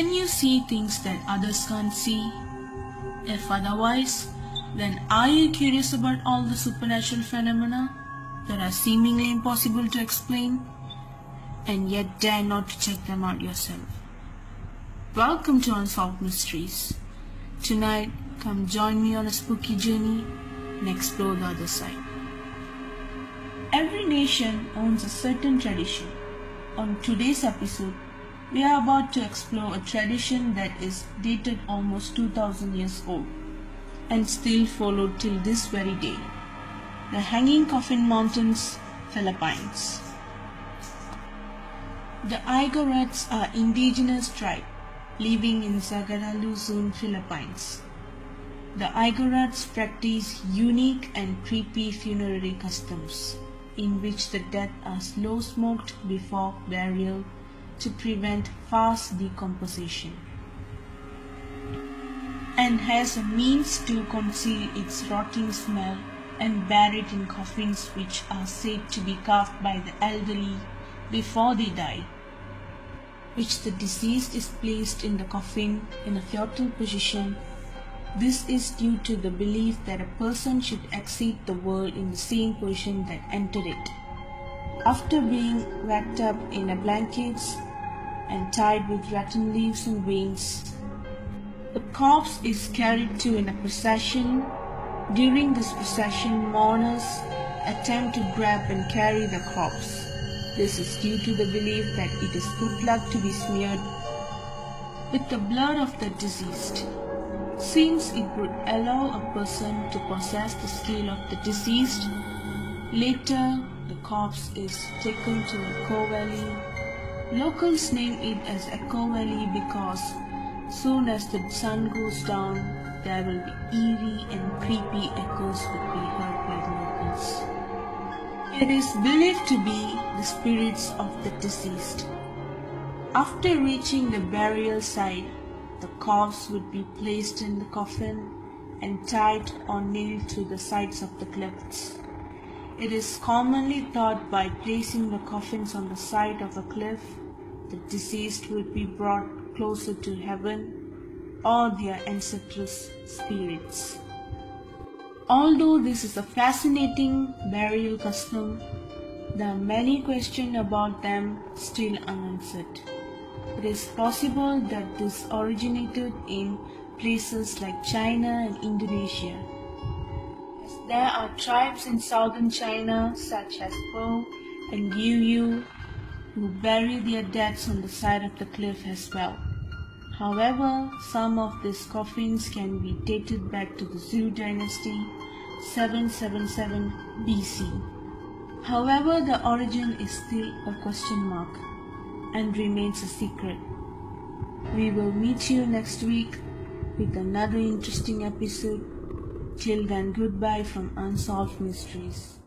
Can you see things that others can't see? If otherwise, then are you curious about all the supernatural phenomena that are seemingly impossible to explain, and yet dare not to check them out yourself? Welcome to Unsolved Mysteries. Tonight, come join me on a spooky journey and explore the other side. Every nation owns a certain tradition. On today's episode, we are about to explore a tradition that is dated almost 2000 years old and still followed till this very day. The Hanging Coffin Mountains, Philippines. The Igorots are indigenous tribe living in Sagada, Luzon, Philippines. The Igorots practice unique and creepy funerary customs in which the dead are slow smoked before burial to prevent fast decomposition, and has a means to conceal its rotting smell and bury it in coffins which are said to be carved by the elderly before they die, which the deceased is placed in the coffin in a fetal position. This is due to the belief that a person should exit the world in the same position that entered it. After being wrapped up in blankets and tied with rattan leaves and reins, the corpse is carried in a procession. During this procession, mourners attempt to grab and carry the corpse. This is due to the belief that it is good luck to be smeared with the blood of the deceased, since it would allow a person to possess the skill of the deceased. Later, the corpse is taken to Echo Valley. Locals name it as Echo Valley because soon as the sun goes down, there will be eerie and creepy echoes would be heard by the locals. It is believed to be the spirits of the deceased. After reaching the burial site, the corpse would be placed in the coffin and tied or nailed to the sides of the cliffs. It is commonly thought by placing the coffins on the side of a cliff, the deceased would be brought closer to heaven or their ancestral spirits. Although this is a fascinating burial custom, there are many questions about them still unanswered. It is possible that this originated in places like China and Indonesia, as there are tribes in southern China such as Po and Yu who bury their dead on the side of the cliff as well. However, some of these coffins can be dated back to the Zhou dynasty, 777 BC. However, the origin is still a question mark and remains a secret. We will meet you next week with another interesting episode. Till then, goodbye from Unsolved Mysteries.